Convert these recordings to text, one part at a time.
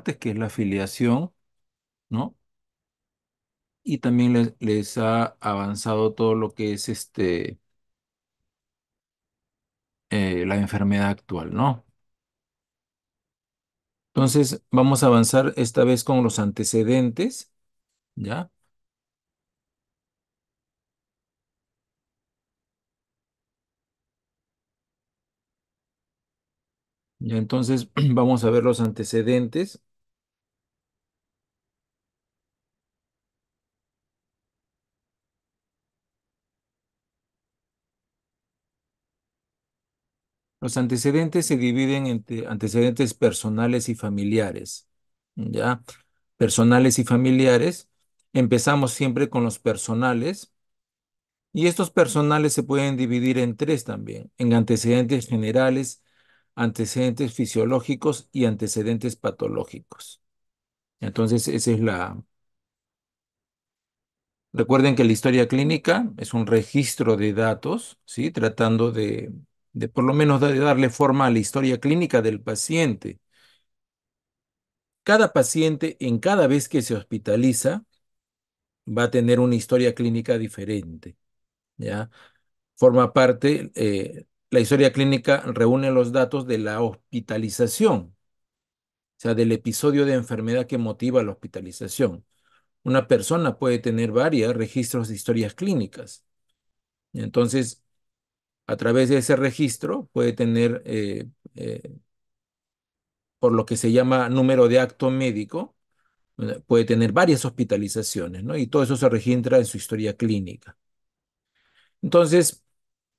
partes, que es la afiliación, ¿no? Y también les ha avanzado todo lo que es la enfermedad actual, ¿no? Entonces, vamos a avanzar esta vez con los antecedentes, ¿ya? Ya, entonces, vamos a ver los antecedentes. Los antecedentes se dividen entre antecedentes personales y familiares, ¿ya? Personales y familiares. Empezamos siempre con los personales y estos personales se pueden dividir en tres también, en antecedentes generales, antecedentes fisiológicos y antecedentes patológicos. Entonces, esa es la... Recuerden que la historia clínica es un registro de datos, ¿sí? Tratando de por lo menos de darle forma a la historia clínica del paciente. Cada paciente, en cada vez que se hospitaliza, va a tener una historia clínica diferente, ¿ya? Forma parte, la historia clínica reúne los datos de la hospitalización, o sea, del episodio de enfermedad que motiva la hospitalización. Una persona puede tener varios registros de historias clínicas. Entonces, a través de ese registro puede tener, por lo que se llama número de acto médico, puede tener varias hospitalizaciones, ¿no? Y todo eso se registra en su historia clínica. Entonces,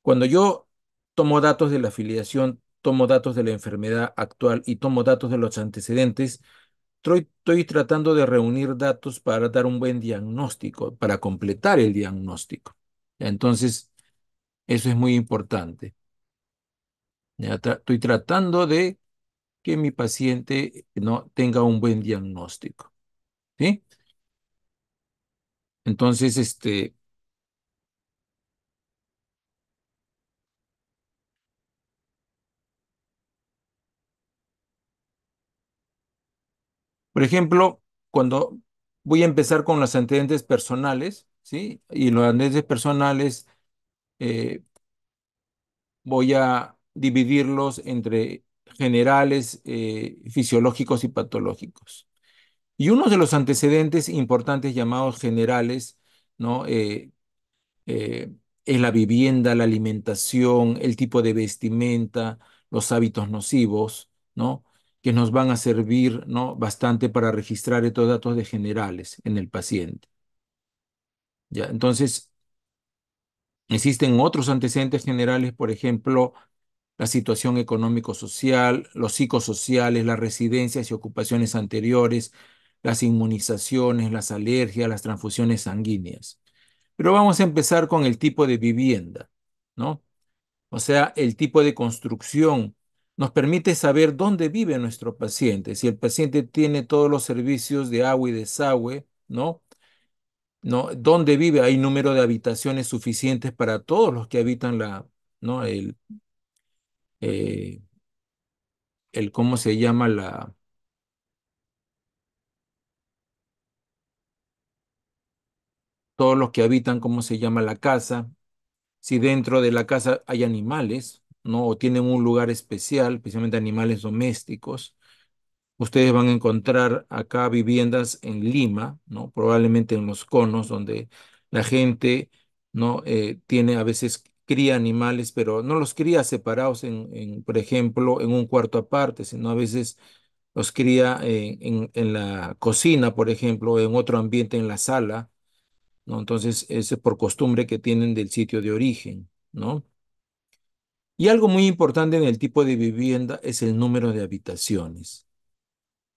cuando yo tomo datos de la afiliación, tomo datos de la enfermedad actual y tomo datos de los antecedentes, estoy tratando de reunir datos para dar un buen diagnóstico, para completar el diagnóstico. Entonces, eso es muy importante. Ya estoy tratando de que mi paciente no tenga un buen diagnóstico, ¿sí? Entonces, por ejemplo, cuando voy a empezar con los antecedentes personales, ¿sí? Y los antecedentes personales eh, voy a dividirlos entre generales, fisiológicos y patológicos. Y uno de los antecedentes importantes llamados generales, ¿no? Eh, es la vivienda, la alimentación, el tipo de vestimenta, los hábitos nocivos, ¿no? Que nos van a servir, ¿no? Bastante para registrar estos datos de generales en el paciente. ¿Ya? Entonces, existen otros antecedentes generales, por ejemplo, la situación económico-social, los psicosociales, las residencias y ocupaciones anteriores, las inmunizaciones, las alergias, las transfusiones sanguíneas. Pero vamos a empezar con el tipo de vivienda, ¿no? O sea, el tipo de construcción nos permite saber dónde vive nuestro paciente. Si el paciente tiene todos los servicios de agua y desagüe, ¿no? ¿No? ¿Dónde vive? Hay número de habitaciones suficientes para todos los que habitan ¿no? Eh, ¿cómo se llama todos los que habitan, ¿cómo se llama la casa? Si dentro de la casa hay animales, ¿no? O tienen un lugar especial, especialmente animales domésticos. Ustedes van a encontrar acá viviendas en Lima, ¿no? Probablemente en los conos, donde la gente, ¿no? Tiene a veces cría animales, pero no los cría separados por ejemplo, en un cuarto aparte, sino a veces los cría en la cocina, por ejemplo, o en otro ambiente en la sala, ¿no? Entonces, es por costumbre que tienen del sitio de origen, ¿no? Y algo muy importante en el tipo de vivienda es el número de habitaciones.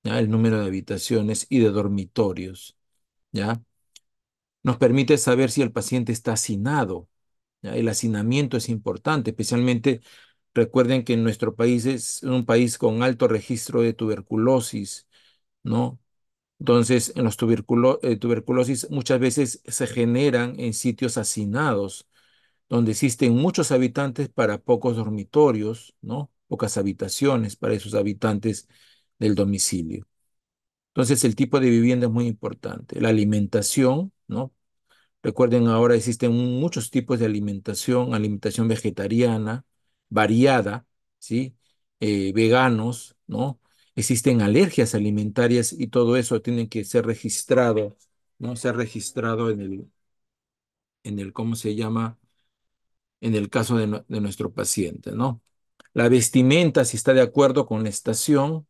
¿Ya? El número de habitaciones y de dormitorios, ¿ya? Nos permite saber si el paciente está hacinado, ¿ya? El hacinamiento es importante, especialmente recuerden que nuestro país es un país con alto registro de tuberculosis, ¿no? Entonces, en los tuberculosis muchas veces se generan en sitios hacinados, donde existen muchos habitantes para pocos dormitorios, ¿no? Pocas habitaciones para esos habitantes del domicilio. Entonces, el tipo de vivienda es muy importante. La alimentación, ¿no? Recuerden, ahora existen muchos tipos de alimentación, alimentación vegetariana, variada, ¿sí? Veganos, ¿no? Existen alergias alimentarias y todo eso tiene que ser registrado, ¿no? Ser registrado ¿cómo se llama? En el caso de nuestro paciente, ¿no? La vestimenta, si está de acuerdo con la estación.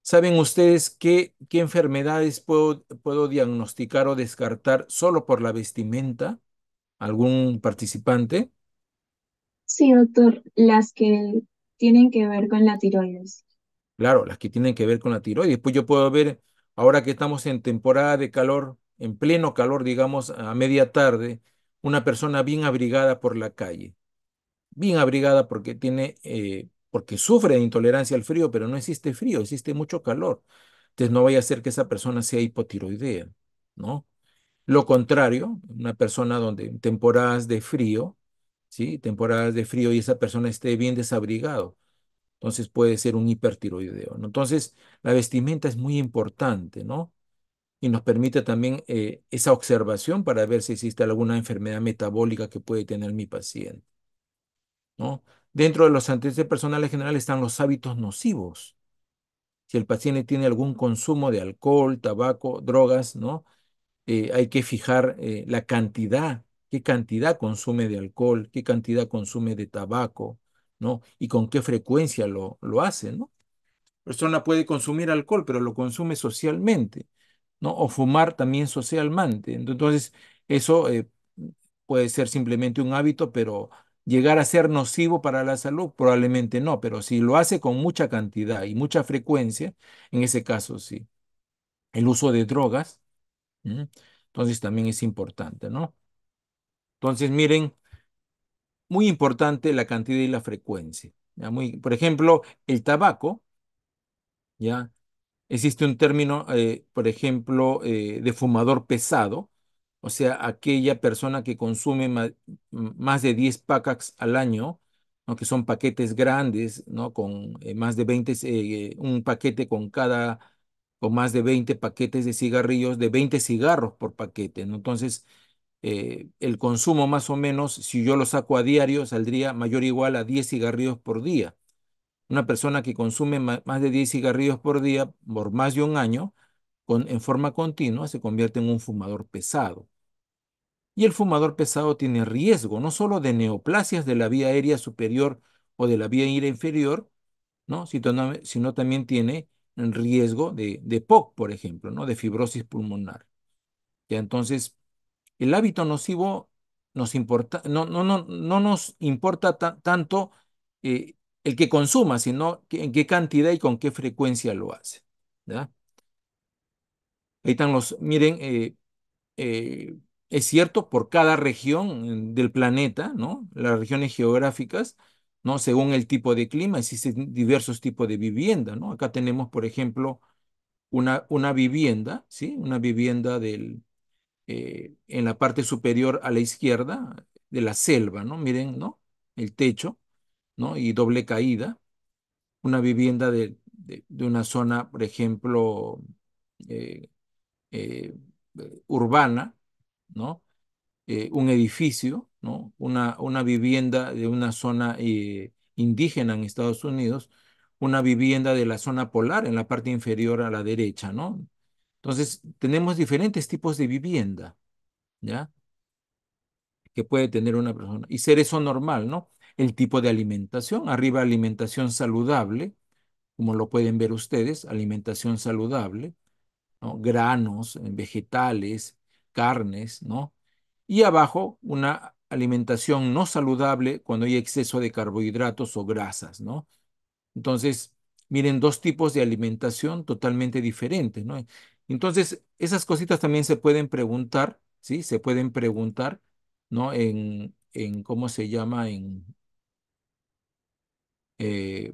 ¿Saben ustedes qué enfermedades puedo diagnosticar o descartar solo por la vestimenta? ¿Algún participante? Sí, doctor, las que tienen que ver con la tiroides. Claro, las que tienen que ver con la tiroides. Pues yo puedo ver, ahora que estamos en temporada de calor, en pleno calor, digamos, a media tarde, una persona bien abrigada por la calle. Bien abrigada porque porque sufre de intolerancia al frío, pero no existe frío, existe mucho calor. Entonces no vaya a ser que esa persona sea hipotiroidea, ¿no? Lo contrario, una persona donde en temporadas de frío, ¿sí? Temporadas de frío y esa persona esté bien desabrigado, entonces puede ser un hipertiroideo, ¿no? Entonces, la vestimenta es muy importante, ¿no? Y nos permite también esa observación para ver si existe alguna enfermedad metabólica que puede tener mi paciente, ¿no? Dentro de los antecedentes personales generales están los hábitos nocivos. Si el paciente tiene algún consumo de alcohol, tabaco, drogas, ¿no? Hay que fijar la cantidad, qué cantidad consume de alcohol, qué cantidad consume de tabaco, ¿no? Y con qué frecuencia lo hace, ¿no? La persona puede consumir alcohol, pero lo consume socialmente, ¿no? O fumar también socialmente. Entonces, eso puede ser simplemente un hábito, pero llegar a ser nocivo para la salud, probablemente no, pero si lo hace con mucha cantidad y mucha frecuencia, en ese caso sí. El uso de drogas, ¿m? Entonces también es importante, ¿no? Entonces, miren, muy importante la cantidad y la frecuencia. ¿Ya? Por ejemplo, el tabaco, ¿ya? Existe un término, por ejemplo, de fumador pesado, o sea, aquella persona que consume más de 10 packs al año, ¿no? Que son paquetes grandes, ¿no? Con más de 20, un paquete con más de 20 paquetes de cigarrillos, de 20 cigarros por paquete, ¿no? Entonces, el consumo más o menos, si yo lo saco a diario, saldría mayor o igual a 10 cigarrillos por día. Una persona que consume más de 10 cigarrillos por día por más de un año, en forma continua, se convierte en un fumador pesado. Y el fumador pesado tiene riesgo no solo de neoplasias de la vía aérea superior o de la vía aérea inferior, ¿no? Sino también tiene el riesgo de POC, por ejemplo, ¿no? De fibrosis pulmonar. Ya entonces, el hábito nocivo no nos importa tanto eh, el que consuma, sino en qué cantidad y con qué frecuencia lo hace. ¿Ya? Ahí están miren, eh, es cierto, por cada región del planeta, ¿no? Las regiones geográficas, ¿no? Según el tipo de clima, existen diversos tipos de vivienda, ¿no? Acá tenemos, por ejemplo, una vivienda, ¿sí? Una vivienda en la parte superior a la izquierda de la selva, ¿no? Miren, ¿no? El techo, ¿no? Y doble caída. Una vivienda de una zona, por ejemplo, eh, eh, urbana, ¿no? Un edificio, ¿no? Una vivienda de una zona indígena en Estados Unidos, una vivienda de la zona polar en la parte inferior a la derecha, ¿no? Entonces, tenemos diferentes tipos de vivienda, ¿ya? Que puede tener una persona. Y ser eso normal, ¿no? El tipo de alimentación, arriba alimentación saludable, como lo pueden ver ustedes, alimentación saludable, ¿no? Granos, vegetales, carnes, ¿no? Y abajo una alimentación no saludable cuando hay exceso de carbohidratos o grasas, ¿no? Entonces, miren, dos tipos de alimentación totalmente diferentes, ¿no? Entonces, esas cositas también se pueden preguntar, ¿sí? Se pueden preguntar, ¿no? ¿Cómo se llama? Eh,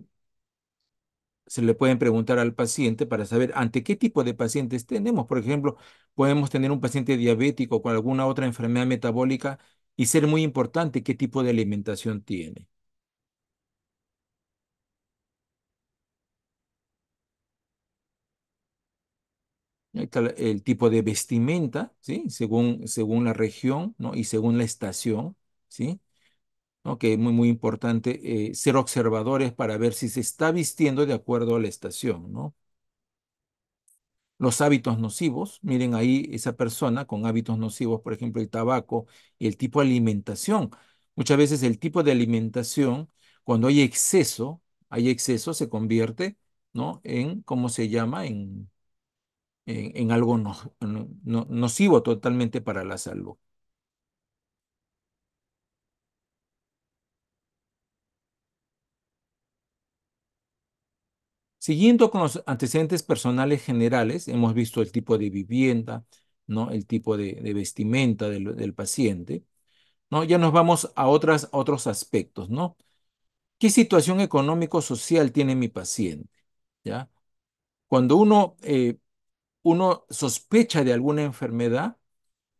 Se le pueden preguntar al paciente para saber ante qué tipo de pacientes tenemos. Por ejemplo, podemos tener un paciente diabético con alguna otra enfermedad metabólica y ser muy importante qué tipo de alimentación tiene. Está el tipo de vestimenta, ¿sí? Según la región, ¿no? Y según la estación, ¿sí? ¿No? Que es muy, muy importante ser observadores para ver si se está vistiendo de acuerdo a la estación, ¿no? Los hábitos nocivos, miren ahí esa persona con hábitos nocivos, por ejemplo, el tabaco, y el tipo de alimentación. Muchas veces el tipo de alimentación, cuando hay exceso, se convierte, ¿no? En, ¿cómo se llama? En algo nocivo totalmente para la salud. Siguiendo con los antecedentes personales generales, hemos visto el tipo de vivienda, ¿no? El tipo de vestimenta del paciente, ¿no? Ya nos vamos a otros aspectos, ¿no? ¿Qué situación económico-social tiene mi paciente? ¿Ya? Cuando uno sospecha de alguna enfermedad,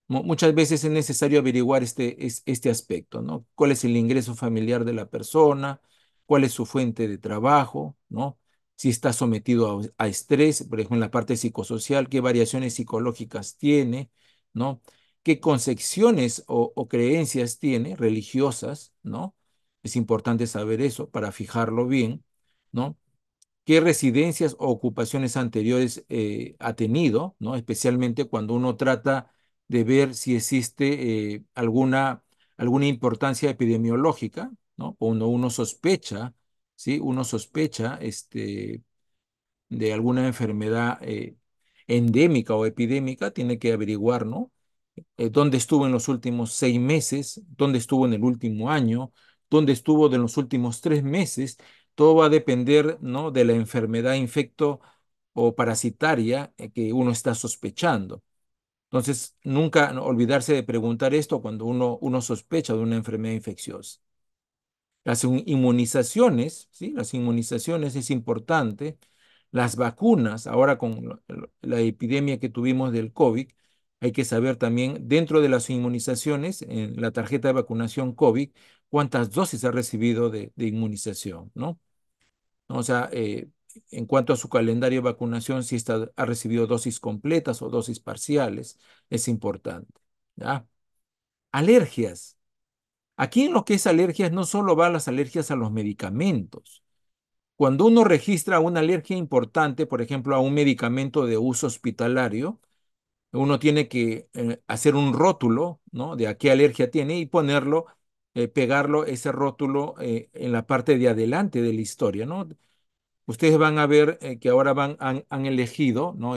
muchas veces es necesario averiguar este aspecto, ¿no? ¿Cuál es el ingreso familiar de la persona? ¿Cuál es su fuente de trabajo? ¿No? Si está sometido a estrés, por ejemplo, en la parte psicosocial, ¿qué variaciones psicológicas tiene? ¿No? ¿Qué concepciones o creencias tiene religiosas? ¿No? Es importante saber eso para fijarlo bien, ¿no? ¿Qué residencias o ocupaciones anteriores ha tenido? ¿No? Especialmente cuando uno trata de ver si existe alguna importancia epidemiológica, ¿no? Cuando uno sospecha, ¿sí? Uno sospecha de alguna enfermedad endémica o epidémica, tiene que averiguar, ¿no? Dónde estuvo en los últimos 6 meses, dónde estuvo en el último año, dónde estuvo en los últimos 3 meses. Todo va a depender, ¿no? De la enfermedad infecto o parasitaria que uno está sospechando. Entonces, nunca olvidarse de preguntar esto cuando uno sospecha de una enfermedad infecciosa. Las inmunizaciones, ¿sí? Las inmunizaciones es importante. Las vacunas, ahora con la epidemia que tuvimos del COVID, hay que saber también dentro de las inmunizaciones, en la tarjeta de vacunación COVID, cuántas dosis ha recibido de inmunización, ¿no? O sea, en cuanto a su calendario de vacunación, si ha recibido dosis completas o dosis parciales, es importante, ¿ya? Alergias. Aquí en lo que es alergias, no solo va las alergias a los medicamentos. Cuando uno registra una alergia importante, por ejemplo, a un medicamento de uso hospitalario, uno tiene que hacer un rótulo, ¿no? De a qué alergia tiene y ponerlo, pegarlo, ese rótulo, en la parte de adelante de la historia, ¿no? Ustedes van a ver que ahora han elegido, ¿no?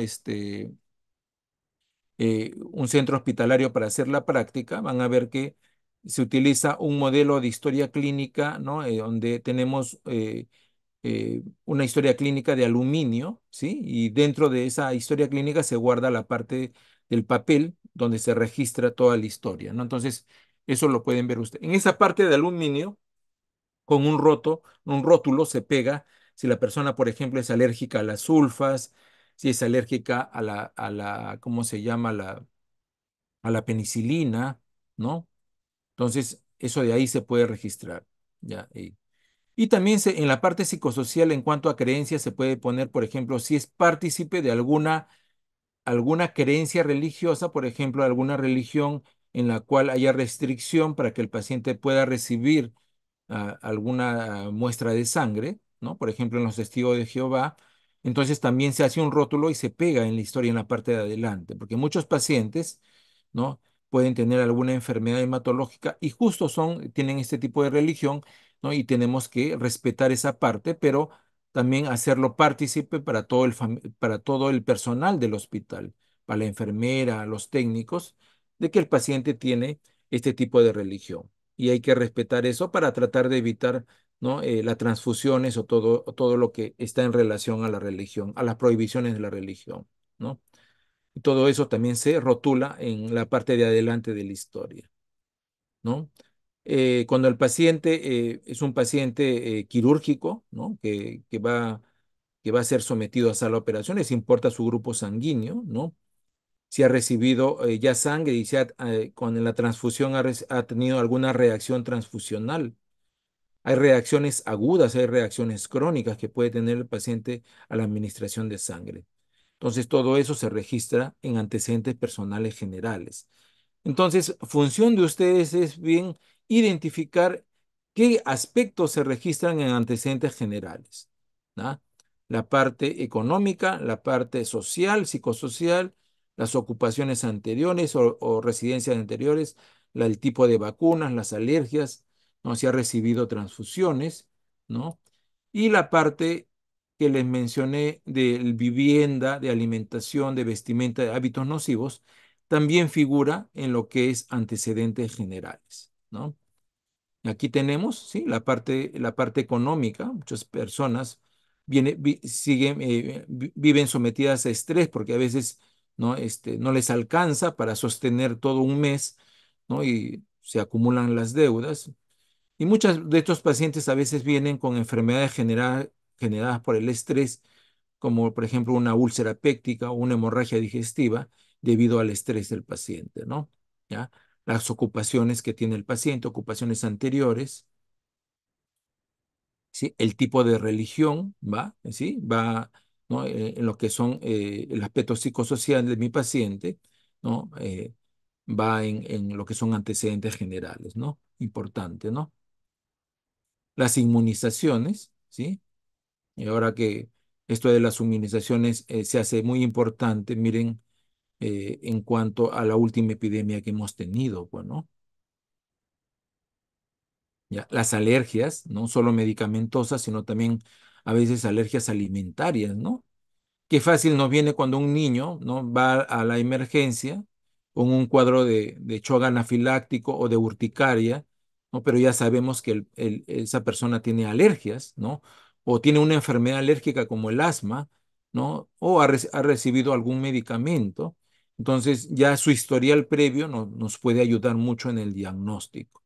Un centro hospitalario para hacer la práctica. Van a ver que se utiliza un modelo de historia clínica, ¿no? Donde tenemos una historia clínica de aluminio, ¿sí? Y dentro de esa historia clínica se guarda la parte del papel donde se registra toda la historia, ¿no? Entonces, eso lo pueden ver ustedes. En esa parte de aluminio, con un rótulo se pega si la persona, por ejemplo, es alérgica a las sulfas, si es alérgica ¿cómo se llama? A la penicilina, ¿no? Entonces, eso de ahí se puede registrar, ¿ya? Y también en la parte psicosocial, en cuanto a creencias, se puede poner, por ejemplo, si es partícipe de alguna creencia religiosa, por ejemplo, alguna religión en la cual haya restricción para que el paciente pueda recibir alguna muestra de sangre, ¿no? Por ejemplo, en los testigos de Jehová. Entonces también se hace un rótulo y se pega en la historia en la parte de adelante, porque muchos pacientes, ¿no? Pueden tener alguna enfermedad hematológica y justo tienen este tipo de religión, ¿no? Y tenemos que respetar esa parte, pero también hacerlo partícipe para todo el personal del hospital, para la enfermera, los técnicos, de que el paciente tiene este tipo de religión. Y hay que respetar eso para tratar de evitar, ¿no? Las transfusiones o todo lo que está en relación a la religión, a las prohibiciones de la religión, ¿no? Y todo eso también se rotula en la parte de adelante de la historia, ¿no? Cuando el paciente es un paciente quirúrgico, ¿no? Que va a ser sometido a sala de operaciones, importa su grupo sanguíneo, ¿no? Si ha recibido ya sangre y con la transfusión ha tenido alguna reacción transfusional. Hay reacciones agudas, hay reacciones crónicas que puede tener el paciente a la administración de sangre. Entonces, todo eso se registra en antecedentes personales generales. Entonces, función de ustedes es bien identificar qué aspectos se registran en antecedentes generales, ¿no? La parte económica, la parte social, psicosocial, las ocupaciones anteriores o residencias anteriores, el tipo de vacunas, las alergias, ¿no? Si ha recibido transfusiones, ¿no? Y la parte que les mencioné de vivienda, de alimentación, de vestimenta, de hábitos nocivos, también figura en lo que es antecedentes generales, ¿no? Aquí tenemos, sí, la parte económica. Muchas personas viven sometidas a estrés porque a veces no, no les alcanza para sostener todo un mes, ¿no? Y se acumulan las deudas. Y muchos de estos pacientes a veces vienen con enfermedades generadas por el estrés, como por ejemplo una úlcera péptica o una hemorragia digestiva debido al estrés del paciente, ¿no? ¿Ya? Las ocupaciones que tiene el paciente, ocupaciones anteriores, ¿sí? El tipo de religión, ¿va? ¿Sí? Va, ¿no? En lo que son el aspecto psicosocial de mi paciente, ¿no? Va en lo que son antecedentes generales, ¿no? Importante, ¿no? Las inmunizaciones, ¿sí? Y ahora que esto de las inmunizaciones se hace muy importante, miren, en cuanto a la última epidemia que hemos tenido, bueno, ya, las alergias, no solo medicamentosas, sino también a veces alergias alimentarias, ¿no? Qué fácil nos viene cuando un niño, ¿no? Va a la emergencia con un cuadro de shock anafiláctico o de urticaria, ¿no? Pero ya sabemos que esa persona tiene alergias, ¿no? O tiene una enfermedad alérgica como el asma, ¿no? O ha recibido algún medicamento. Entonces, ya su historial previo nos puede ayudar mucho en el diagnóstico.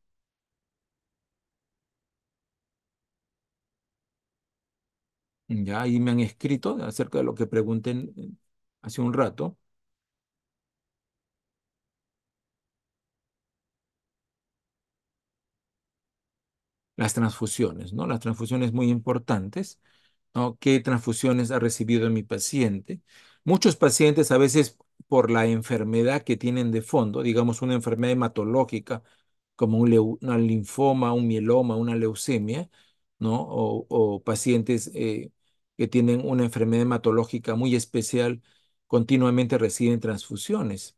Ya ahí me han escrito acerca de lo que pregunté hace un rato. Las transfusiones, ¿no? Las transfusiones muy importantes, ¿no? ¿Qué transfusiones ha recibido mi paciente? Muchos pacientes a veces por la enfermedad que tienen de fondo, digamos una enfermedad hematológica como una linfoma, un mieloma, una leucemia, ¿no? O pacientes que tienen una enfermedad hematológica muy especial, continuamente reciben transfusiones,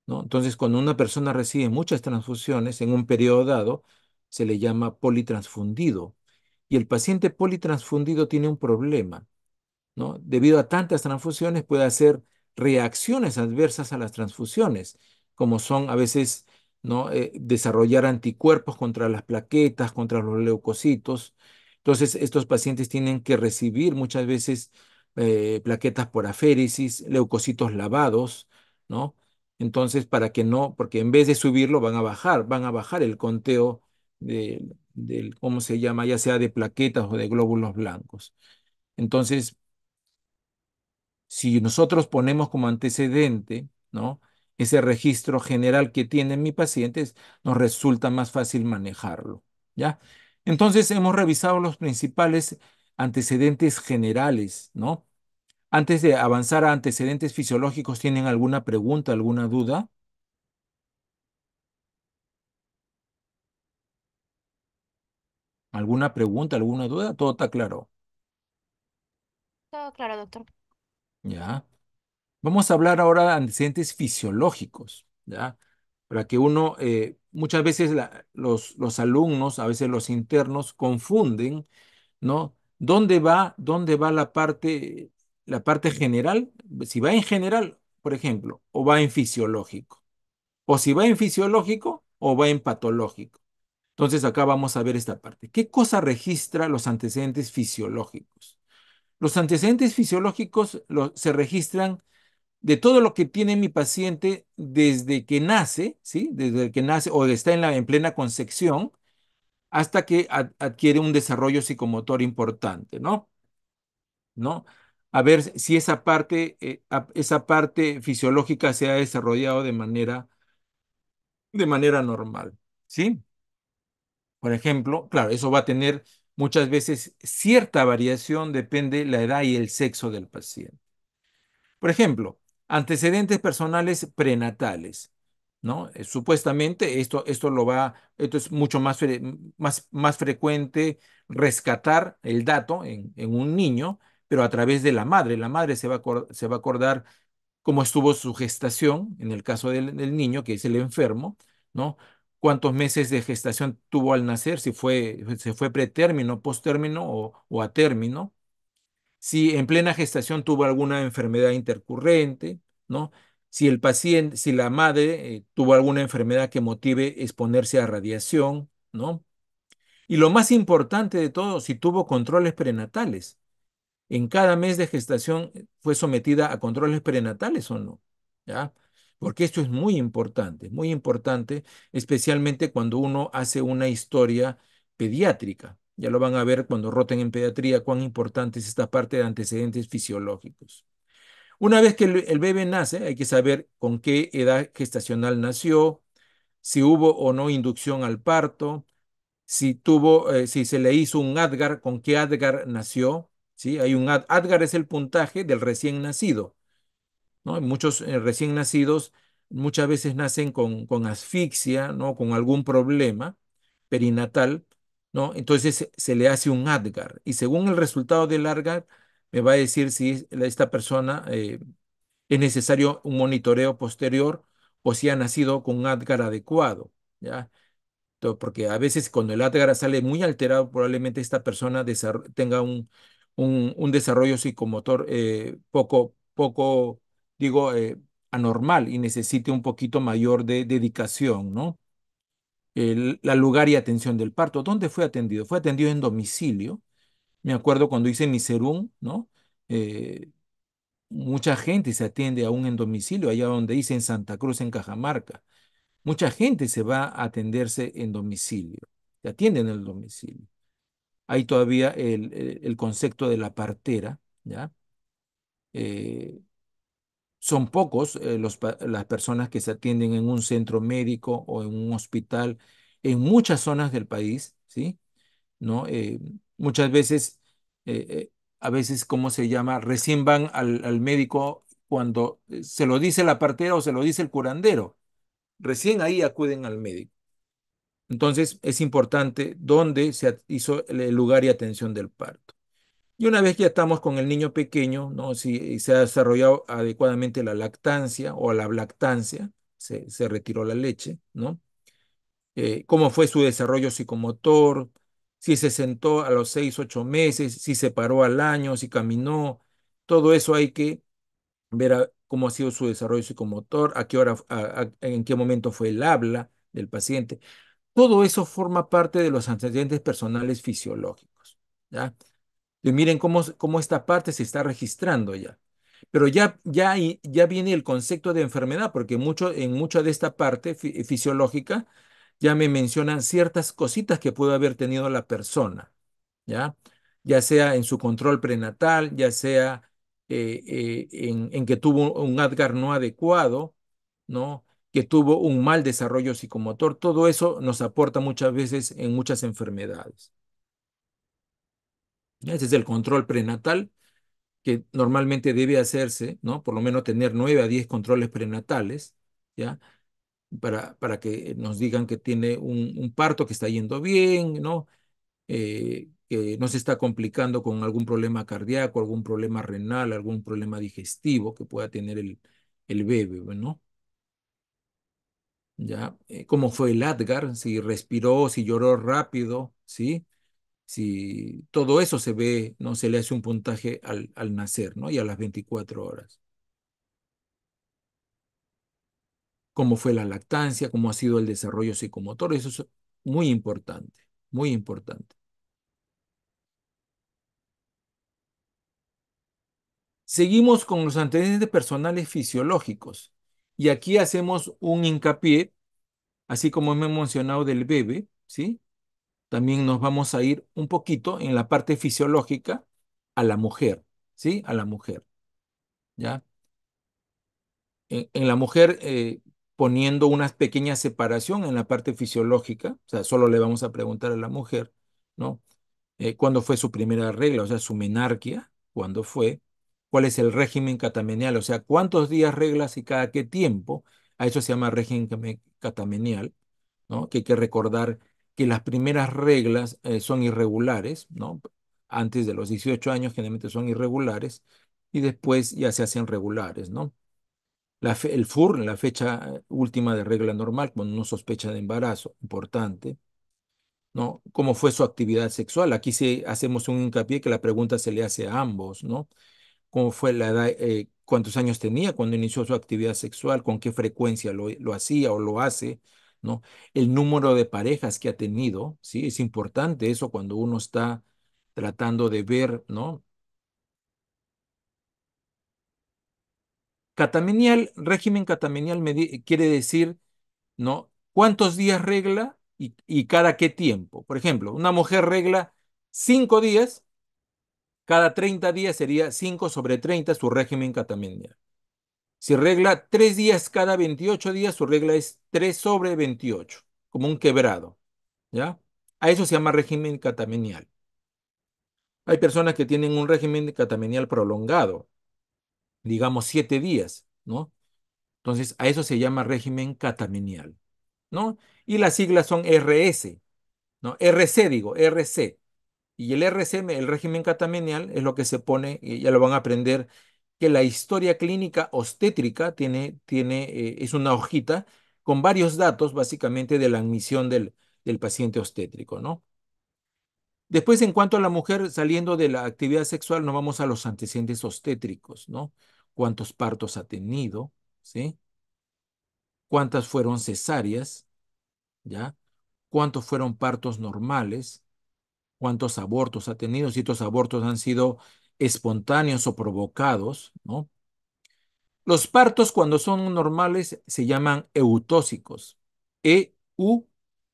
¿no? Entonces, cuando una persona recibe muchas transfusiones en un periodo dado, se le llama politransfundido. Y el paciente politransfundido tiene un problema, ¿no? Debido a tantas transfusiones puede hacer reacciones adversas a las transfusiones, como son a veces, ¿no? Desarrollar anticuerpos contra las plaquetas, contra los leucocitos. Entonces, estos pacientes tienen que recibir muchas veces plaquetas por aféresis, leucocitos lavados, ¿no? Entonces, para que no, porque en vez de subirlo, van a bajar el conteo ¿cómo se llama? Ya sea de plaquetas o de glóbulos blancos. Entonces, si nosotros ponemos como antecedente, ¿no? Ese registro general que tiene mi paciente, nos resulta más fácil manejarlo, ¿ya? Entonces, hemos revisado los principales antecedentes generales, ¿no? Antes de avanzar a antecedentes fisiológicos, ¿tienen alguna pregunta, alguna duda? ¿Alguna pregunta, alguna duda? Todo está claro, Todo claro, doctor. ¿ya? Vamos a hablar ahora de antecedentes fisiológicos, ¿ya? Para que uno, muchas veces los alumnos, a veces los internos, confunden, ¿no? ¿Dónde va la parte general? Si va en general, por ejemplo, o va en fisiológico, o si va en fisiológico o va en patológico. Entonces acá vamos a ver esta parte. ¿Qué cosa registra los antecedentes fisiológicos? Los antecedentes fisiológicos se registran de todo lo que tiene mi paciente desde que nace, ¿sí? Desde que nace o está en plena concepción hasta que adquiere un desarrollo psicomotor importante, ¿no? ¿No? A ver si esa parte fisiológica se ha desarrollado de manera normal, ¿sí? Por ejemplo, claro, eso va a tener muchas veces cierta variación, depende la edad y el sexo del paciente. Por ejemplo, antecedentes personales prenatales, ¿no? Supuestamente esto es mucho más frecuente rescatar el dato en un niño, pero a través de la madre. La madre se va a acordar cómo estuvo su gestación, en el caso del niño, que es el enfermo, ¿no? Cuántos meses de gestación tuvo al nacer, si se fue pretérmino, postérmino o a término, si en plena gestación tuvo alguna enfermedad intercurrente, ¿no? Si el paciente, si la madre tuvo alguna enfermedad que motive exponerse a radiación, ¿no? Y lo más importante de todo, si tuvo controles prenatales. En cada mes de gestación fue sometida a controles prenatales o no, ¿ya? Porque esto es muy importante, especialmente cuando uno hace una historia pediátrica. Ya lo van a ver cuando roten en pediatría cuán importante es esta parte de antecedentes fisiológicos. Una vez que el bebé nace, hay que saber con qué edad gestacional nació, si hubo o no inducción al parto, si se le hizo un Adgar, con qué Adgar nació, ¿sí? Adgar es el puntaje del recién nacido, ¿no? Muchos recién nacidos muchas veces nacen con asfixia, ¿no? Con algún problema perinatal, ¿no? Entonces se le hace un Adgar y según el resultado del Adgar me va a decir si esta persona es necesario un monitoreo posterior o si ha nacido con un Adgar adecuado, ¿ya? Porque a veces cuando el Átagara sale muy alterado, probablemente esta persona tenga un desarrollo psicomotor digo, anormal y necesite un poquito mayor de dedicación, ¿no? La lugar y atención del parto. ¿Dónde fue atendido? Fue atendido en domicilio. Me acuerdo cuando hice mi serum, ¿no? Eh, Mucha gente se atiende aún en domicilio, allá donde hice en Santa Cruz, en Cajamarca. Mucha gente se va a atenderse en domicilio, se atiende en el domicilio. Hay todavía el concepto de la partera, ¿ya? Eh, Son pocos las personas que se atienden en un centro médico o en un hospital en muchas zonas del país, ¿sí? ¿No? Muchas veces, eh, eh, a veces, ¿cómo se llama? Recién van al médico cuando se lo dice la partera o se lo dice el curandero. Recién ahí acuden al médico. Entonces, es importante dónde se hizo el lugar y atención del parto. Y una vez que ya estamos con el niño pequeño, ¿no? Si se ha desarrollado adecuadamente la lactancia o la lactancia, se retiró la leche, ¿no? Cómo fue su desarrollo psicomotor, si se sentó a los 6, 8 meses, si se paró al año, si caminó, todo eso hay que ver cómo ha sido su desarrollo psicomotor, a qué hora, en qué momento fue el habla del paciente. Todo eso forma parte de los antecedentes personales fisiológicos, ¿ya? Y miren cómo esta parte se está registrando ya. Pero ya viene el concepto de enfermedad, porque en mucha de esta parte fisiológica ya me mencionan ciertas cositas que puede haber tenido la persona, ¿ya? Ya sea en su control prenatal, ya sea en que tuvo un Apgar no adecuado, ¿no? Que tuvo un mal desarrollo psicomotor. Todo eso nos aporta muchas veces en muchas enfermedades. Ese es el control prenatal que normalmente debe hacerse, ¿no? Por lo menos tener 9 a 10 controles prenatales, ¿ya? Para que nos digan que tiene un parto que está yendo bien, ¿no? Que no se está complicando con algún problema cardíaco, algún problema renal, algún problema digestivo que pueda tener el bebé, ¿no? ¿Ya? ¿Cómo fue el Adgar? Si respiró, si lloró rápido, ¿sí? Si todo eso se ve, ¿no? Se le hace un puntaje al nacer, ¿no? Y a las 24 horas. Cómo fue la lactancia, cómo ha sido el desarrollo psicomotor, eso es muy importante, muy importante. Seguimos con los antecedentes personales fisiológicos y aquí hacemos un hincapié, así como hemos mencionado del bebé, ¿sí? También nos vamos a ir un poquito en la parte fisiológica a la mujer, ¿sí? A la mujer, ¿ya? En la mujer poniendo una pequeña separación en la parte fisiológica, o sea, solo le vamos a preguntar a la mujer, ¿no? ¿Cuándo fue su primera regla? O sea, su menarquia, ¿cuándo fue? cuál es el régimen catamenial, o sea, cuántos días reglas y cada qué tiempo. A eso se llama régimen catamenial, ¿no? Que hay que recordar que las primeras reglas son irregulares, ¿no? Antes de los 18 años generalmente son irregulares y después ya se hacen regulares, ¿no? El FUR, la fecha última de regla normal, cuando uno sospecha de embarazo, importante, ¿no? ¿Cómo fue su actividad sexual? Aquí sí hacemos un hincapié que la pregunta se le hace a ambos, ¿no? ¿Cómo fue la edad, cuántos años tenía cuando inició su actividad sexual, con qué frecuencia lo hacía o lo hace, ¿no? El número de parejas que ha tenido, ¿sí? Es importante eso cuando uno está tratando de ver, ¿no? Catamenial, régimen catamenial quiere decir, ¿no? ¿Cuántos días regla y cada qué tiempo? Por ejemplo, una mujer regla 5 días, cada 30 días sería 5 sobre 30 su régimen catamenial. Si regla 3 días cada 28 días, su regla es 3 sobre 28, como un quebrado, ¿ya? A eso se llama régimen catamenial. Hay personas que tienen un régimen catamenial prolongado, digamos 7 días, ¿no? Entonces, a eso se llama régimen catamenial, ¿no? Y las siglas son RS, ¿no? RC, digo, RC. Y el RCM, el régimen catamenial, es lo que se pone, y ya lo van a aprender, que la historia clínica obstétrica es una hojita con varios datos, básicamente, de la admisión del paciente obstétrico, ¿no? Después, en cuanto a la mujer saliendo de la actividad sexual, nos vamos a los antecedentes obstétricos, ¿no? ¿Cuántos partos ha tenido? ¿Sí? ¿Cuántas fueron cesáreas? ¿Ya? ¿Cuántos fueron partos normales? ¿Cuántos abortos ha tenido? Si estos abortos han sido espontáneos o provocados, ¿no? Los partos cuando son normales se llaman eutóxicos. EU,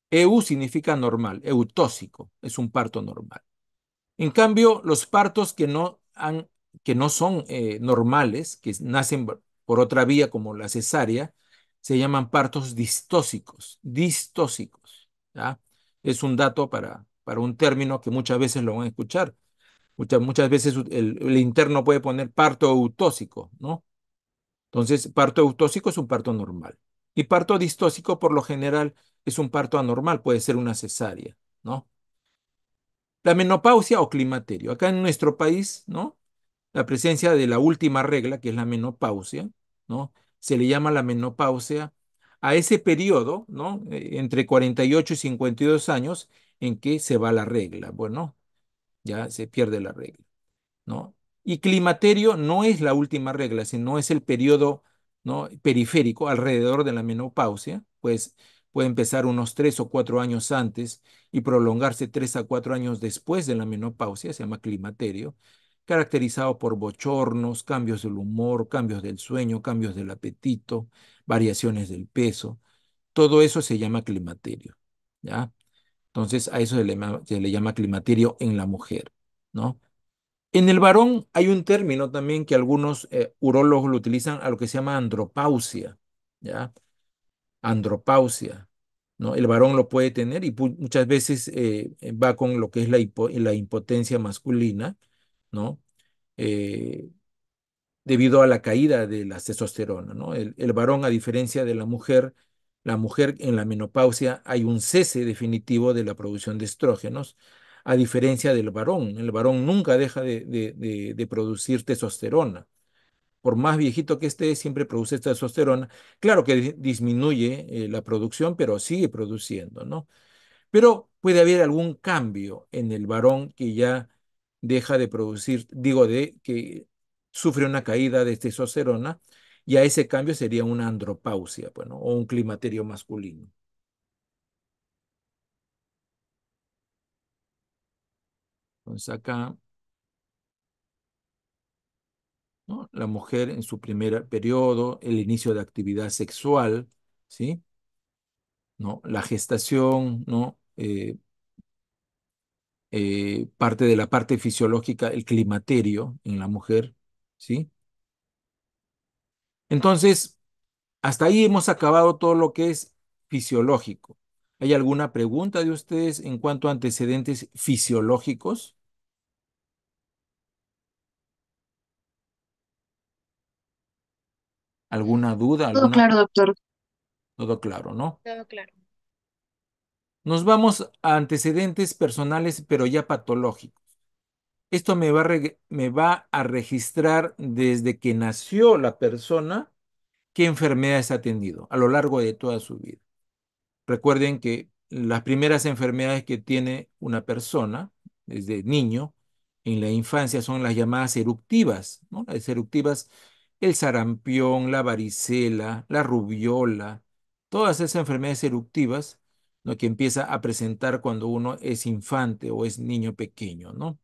EU significa normal, eutóxico, es un parto normal. En cambio, los partos que no son normales, que nacen por otra vía como la cesárea, se llaman partos distóxicos, distóxicos, ¿ya? Es un dato para un término que muchas veces lo van a escuchar. Muchas veces el interno puede poner parto eutóxico, ¿no? Entonces, parto eutóxico es un parto normal. Y parto distóxico, por lo general, es un parto anormal, puede ser una cesárea, ¿no? La menopausia o climaterio. Acá en nuestro país, ¿no? La presencia de la última regla, que es la menopausia, ¿no? Se le llama la menopausia a ese periodo, ¿no? Entre 48 y 52 años en que se va la regla. Bueno, ya se pierde la regla, ¿no? Y climaterio no es la última regla, sino es el periodo, ¿no? Periférico alrededor de la menopausia, pues puede empezar unos 3 o 4 años antes y prolongarse 3 a 4 años después de la menopausia, se llama climaterio, caracterizado por bochornos, cambios del humor, cambios del sueño, cambios del apetito, variaciones del peso. Todo eso se llama climaterio, ¿ya? Entonces a eso se le llama climaterio en la mujer, ¿no? En el varón hay un término también que algunos urólogos lo utilizan a lo que se llama andropausia, ¿ya? Andropausia, ¿no? El varón lo puede tener y muchas veces va con lo que es la impotencia masculina, ¿no? Eh, Debido a la caída de la testosterona, ¿no? El varón, a diferencia de la mujer en la menopausia hay un cese definitivo de la producción de estrógenos, a diferencia del varón. El varón nunca deja de producir testosterona. Por más viejito que esté, siempre produce testosterona. Claro que disminuye la producción, pero sigue produciendo, ¿no? Pero puede haber algún cambio en el varón que ya deja de producir, digo, de que sufre una caída de testosterona, y a ese cambio sería una andropausia, bueno, o un climaterio masculino. Entonces acá, ¿no? La mujer en su primer periodo, el inicio de actividad sexual, ¿sí? ¿No? La gestación, ¿no? Parte de la parte fisiológica, el climaterio en la mujer, ¿sí? Entonces, hasta ahí hemos acabado todo lo que es fisiológico. ¿Hay alguna pregunta de ustedes en cuanto a antecedentes fisiológicos? ¿Alguna duda? Todo ¿Alguna? claro, doctor. Todo claro, ¿no? Todo claro. Nos vamos a antecedentes personales, pero ya patológicos. Esto me va a registrar desde que nació la persona qué enfermedades ha tenido a lo largo de toda su vida. Recuerden que las primeras enfermedades que tiene una persona desde niño en la infancia son las llamadas eruptivas, ¿no? Las eruptivas, el sarampión, la varicela, la rubiola, todas esas enfermedades eruptivas, ¿no? Que empieza a presentar cuando uno es infante o es niño pequeño, ¿no?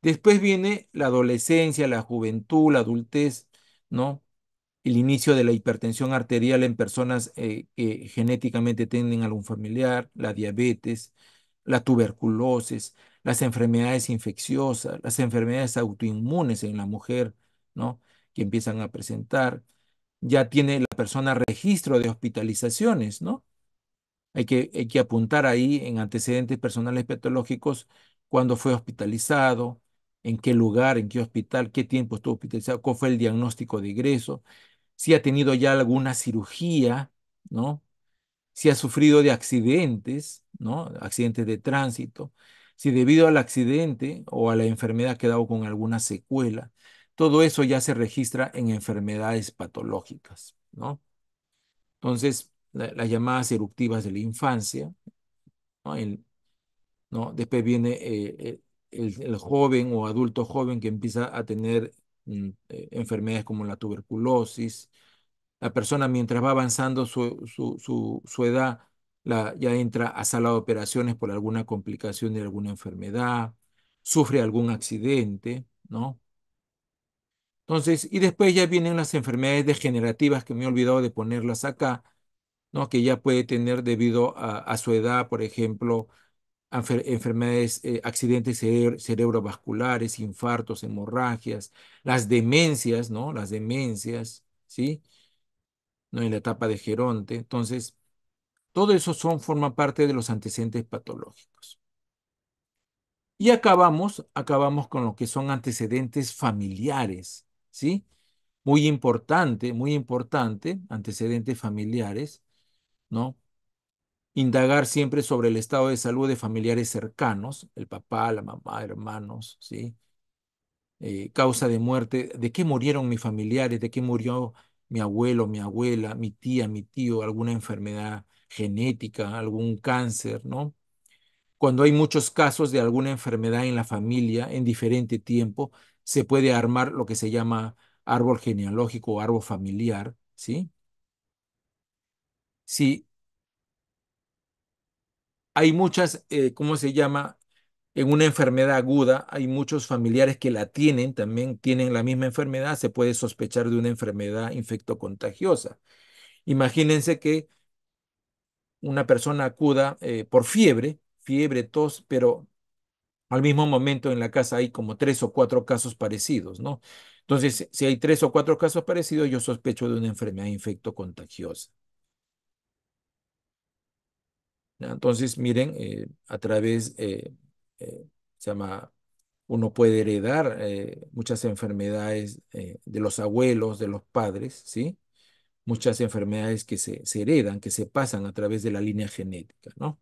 Después viene la adolescencia, la juventud, la adultez, ¿no? El inicio de la hipertensión arterial en personas que genéticamente tienen algún familiar, la diabetes, la tuberculosis, las enfermedades infecciosas, las enfermedades autoinmunes en la mujer, ¿no? Que empiezan a presentar. Ya tiene la persona registro de hospitalizaciones, ¿no? Hay que apuntar ahí en antecedentes personales patológicos cuándo fue hospitalizado, en qué lugar, en qué hospital, qué tiempo estuvo hospitalizado, cuál fue el diagnóstico de ingreso, si ha tenido ya alguna cirugía, ¿no? Si ha sufrido de accidentes, ¿no? Accidentes de tránsito, si debido al accidente o a la enfermedad ha quedado con alguna secuela. Todo eso ya se registra en enfermedades patológicas, ¿no? Entonces, las llamadas eruptivas de la infancia, ¿no? ¿No? Después viene el joven o adulto joven que empieza a tener enfermedades como la tuberculosis. La persona mientras va avanzando su edad, ya entra a sala de operaciones por alguna complicación de alguna enfermedad, sufre algún accidente, ¿no? Entonces, y después ya vienen las enfermedades degenerativas que me he olvidado de ponerlas acá, ¿no? Que ya puede tener debido a su edad, por ejemplo, enfermedades, accidentes cerebrovasculares, infartos, hemorragias, las demencias, ¿no? Las demencias, ¿sí? ¿No? En la etapa de geronte. Entonces, todo eso forma parte de los antecedentes patológicos. Y acabamos con lo que son antecedentes familiares, ¿sí? Muy importante, antecedentes familiares, ¿no? Indagar siempre sobre el estado de salud de familiares cercanos, el papá, la mamá, hermanos, ¿sí? Causa de muerte, de qué murieron mis familiares, de qué murió mi abuelo, mi abuela, mi tía, mi tío, alguna enfermedad genética, algún cáncer, ¿no? Cuando hay muchos casos de alguna enfermedad en la familia en diferente tiempo, se puede armar lo que se llama árbol genealógico o árbol familiar, ¿sí? Si hay muchas, ¿cómo se llama? En una enfermedad aguda, hay muchos familiares que la tienen, también tienen la misma enfermedad, se puede sospechar de una enfermedad infectocontagiosa. Imagínense que una persona acuda por fiebre, tos, pero al mismo momento en la casa hay como 3 o 4 casos parecidos, ¿no? Entonces, si hay 3 o 4 casos parecidos, yo sospecho de una enfermedad infectocontagiosa. ¿Ya? Entonces, miren, a través, se llama, uno puede heredar muchas enfermedades de los abuelos, de los padres, ¿sí? Muchas enfermedades que se heredan, que se pasan a través de la línea genética, ¿no?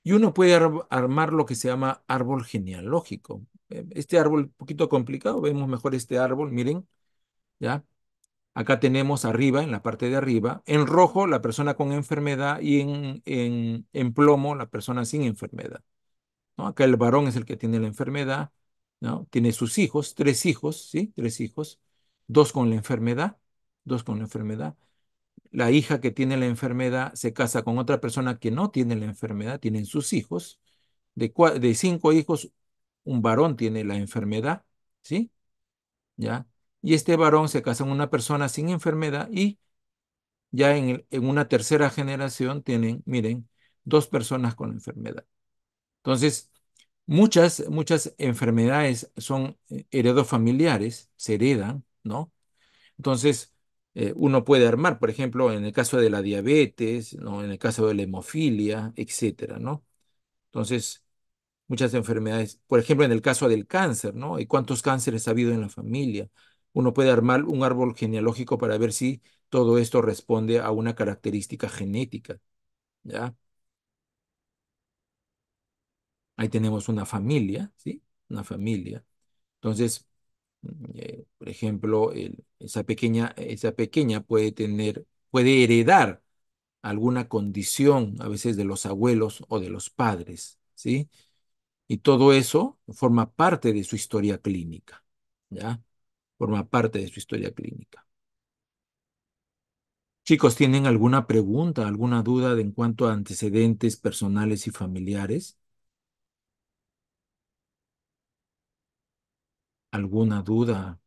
Y uno puede armar lo que se llama árbol genealógico. Este árbol, un poquito complicado, vemos mejor este árbol, miren, ¿ya? Acá tenemos arriba, en la parte de arriba, en rojo la persona con enfermedad y en plomo la persona sin enfermedad, ¿no? Acá el varón es el que tiene la enfermedad, ¿no? Tiene sus hijos, 3 hijos, ¿sí? 3 hijos, dos con la enfermedad, dos con la enfermedad. La hija que tiene la enfermedad se casa con otra persona que no tiene la enfermedad, tienen sus hijos. De 5 hijos, un varón tiene la enfermedad, ¿sí? ¿Ya? Y este varón se casa con una persona sin enfermedad y ya en una tercera generación tienen, miren, 2 personas con enfermedad. Entonces, muchas enfermedades son heredofamiliares, se heredan, ¿no? Entonces, uno puede armar, por ejemplo, en el caso de la diabetes, ¿no? En el caso de la hemofilia, etcétera, ¿no? Entonces, muchas enfermedades, por ejemplo, en el caso del cáncer, ¿no? ¿Y cuántos cánceres ha habido en la familia? Uno puede armar un árbol genealógico para ver si todo esto responde a una característica genética, ¿ya? Ahí tenemos una familia, ¿sí? Una familia. Entonces, por ejemplo, esa pequeña puede heredar alguna condición, a veces de los abuelos o de los padres, ¿sí? Y todo eso forma parte de su historia clínica, ¿ya? Forma parte de su historia clínica. Chicos, ¿tienen alguna pregunta, alguna duda en cuanto a antecedentes personales y familiares? ¿Alguna duda?